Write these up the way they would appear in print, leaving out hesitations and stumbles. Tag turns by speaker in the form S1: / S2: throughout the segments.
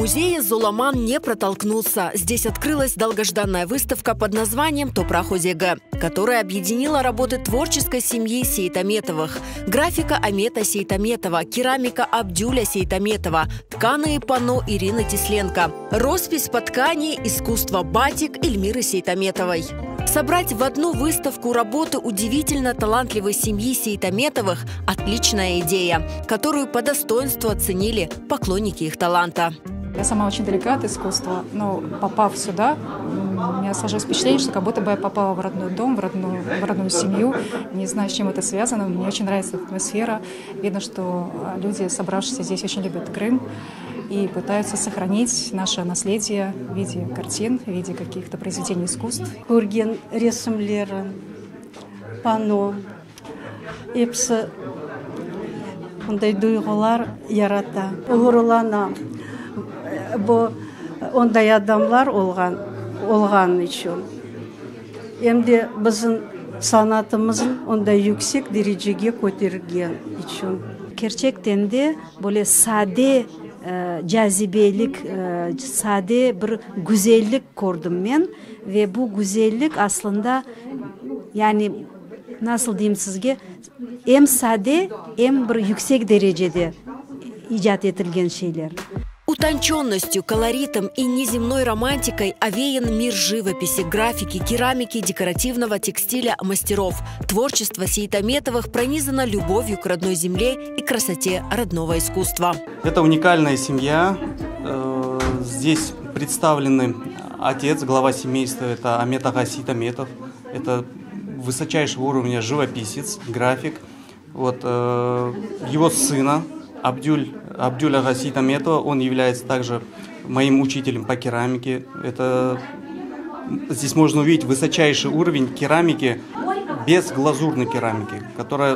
S1: музее Золаман не протолкнулся. Здесь открылась долгожданная выставка под названием «Топрахозега», которая объединила работы творческой семьи Сейтаметовых. Графика Амета Сейтаметова, керамика Абдюля Сейтаметова, тканые панно Ирины Тесленко, роспись по ткани, искусство батик Эльмиры Сейтаметовой. Собрать в одну выставку работы удивительно талантливой семьи Сейтаметовых – отличная идея, которую по достоинству оценили поклонники их таланта.
S2: Я сама очень далека от искусства, но попав сюда, у меня сложилось впечатление, что как будто бы я попала в родной дом, в родную семью. Не знаю, с чем это связано, мне очень нравится эта атмосфера. Видно, что люди, собравшиеся здесь, очень любят Крым и пытаются сохранить наше наследие в виде картин, в виде каких-то произведений искусств.
S3: Көрген ресімлері, панно, епсі ондай дuygular ярата, ғұрылана. Бұл ондай адамлар olған үшін. Емде біздің санатымызын ондай yüksek derecеге көтерген үшін.
S4: Gerçekten de böyle sade, cazibelik, sade bir güzellik gördüm ben ve bu güzellik aslında yani nasıl diyeyim sizge hem sade hem bir yüksek derecede icat edilген şeyler.
S1: Утонченностью, колоритом и неземной романтикой овеян мир живописи, графики, керамики, декоративного текстиля мастеров. Творчество Сейтаметовых пронизано любовью к родной земле и красоте родного искусства.
S5: Это уникальная семья. Здесь представлены отец, глава семейства, это Амет Ага Сейтаметов. Это высочайшего уровня живописец, график. Вот, его сына Абдюля Ага Сейтаметова, он является также моим учителем по керамике. Здесь можно увидеть высочайший уровень керамики без глазурной керамики, которая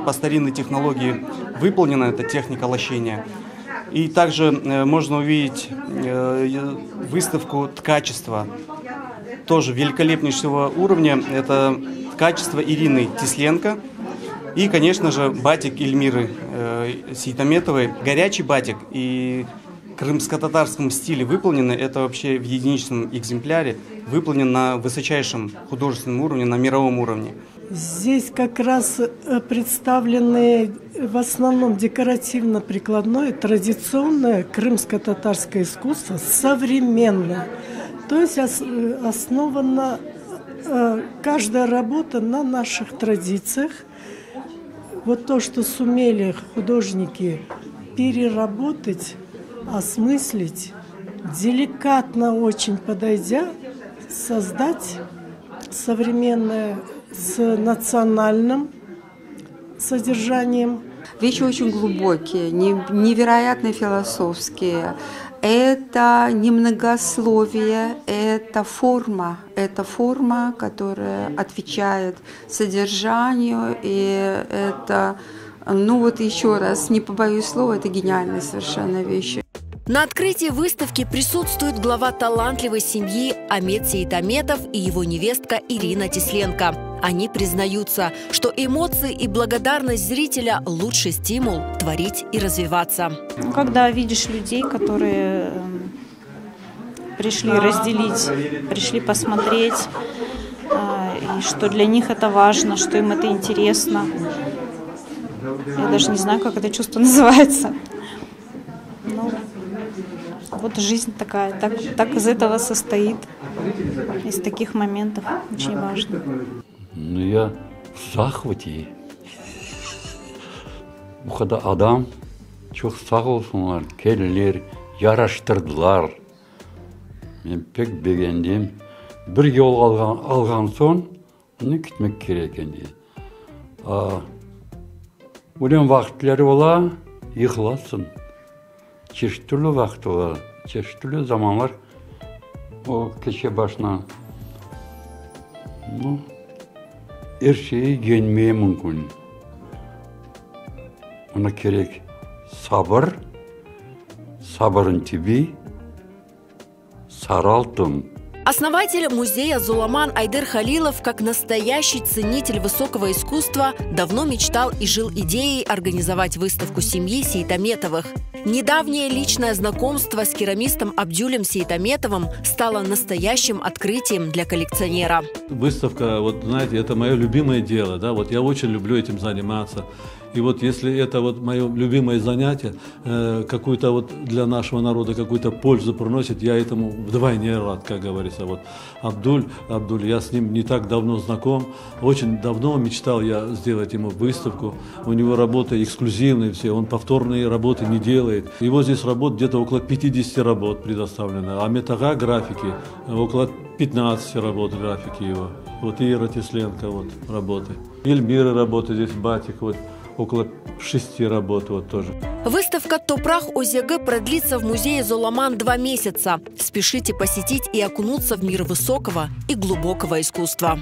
S5: по старинной технологии выполнена, это техника лощения. И также можно увидеть выставку ткачества, тоже великолепнейшего уровня. Это ткачество Ирины Тесленко. И, конечно же, батик Эльмиры Сейтаметовой. Горячий батик и крымско-татарском стиле выполнены. Это вообще в единичном экземпляре выполнен на высочайшем художественном уровне, на мировом уровне.
S6: Здесь как раз представлены в основном декоративно-прикладное, традиционное крымско-татарское искусство, современное. То есть основана каждая работа на наших традициях. Вот то, что сумели художники переработать, осмыслить, деликатно очень подойдя, создать современное с национальным содержанием.
S7: Вещи очень глубокие, невероятно философские. Это немногословие, это форма, которая отвечает содержанию, и это, ну вот еще раз, не побоюсь слова, это гениальные совершенно вещи.
S1: На открытии выставки присутствует глава талантливой семьи Амет Сейтаметов и его невестка Ирина Тесленко. Они признаются, что эмоции и благодарность зрителя – лучший стимул творить и развиваться.
S8: Когда видишь людей, которые пришли разделить, пришли посмотреть, и что для них это важно, что им это интересно. Я даже не знаю, как это чувство называется. Но вот жизнь такая, так из этого состоит, из таких моментов, очень важно.
S9: Ну, я в захвате. Bu kadar adam çok sağ olsunlar, keldiler, yaraştırdılar. Ben pek beğendim. Bir yol algan son, onu gitmek gereken diye. Bunun vakitleri ola, yıkılasın. Çeşitli türlü vakit ola, çeşitli türlü zamanlar o keçe başına. Ну, her şeyi yenmeye mümkün. Ona gerek sabır, sabırın tibi, sarı altın.
S1: Основатель музея Зуламан Айдер Халилов, как настоящий ценитель высокого искусства, давно мечтал и жил идеей организовать выставку семьи Сейтаметовых. Недавнее личное знакомство с керамистом Абдюлем Сейтаметовым стало настоящим открытием для коллекционера.
S10: Выставка, вот знаете, это мое любимое дело, да, вот я очень люблю этим заниматься. И вот если это вот мое любимое занятие, какую-то вот для нашего народа какую-то пользу приносит, я этому вдвойне рад, как говорится. Вот Абдуль, я с ним не так давно знаком, очень давно мечтал я сделать ему выставку. У него работы эксклюзивные все, он повторные работы не делает. Его здесь работ где-то около 50 работ предоставлено, а Метага графики около 15 работ графики его. Вот Ира Тесленко вот работы. Эльмира работы здесь, Батик вот. Около 6 работ вот тоже.
S1: Выставка «Топрах ОЗГ» продлится в музее Зуламан 2 месяца. Спешите посетить и окунуться в мир высокого и глубокого искусства.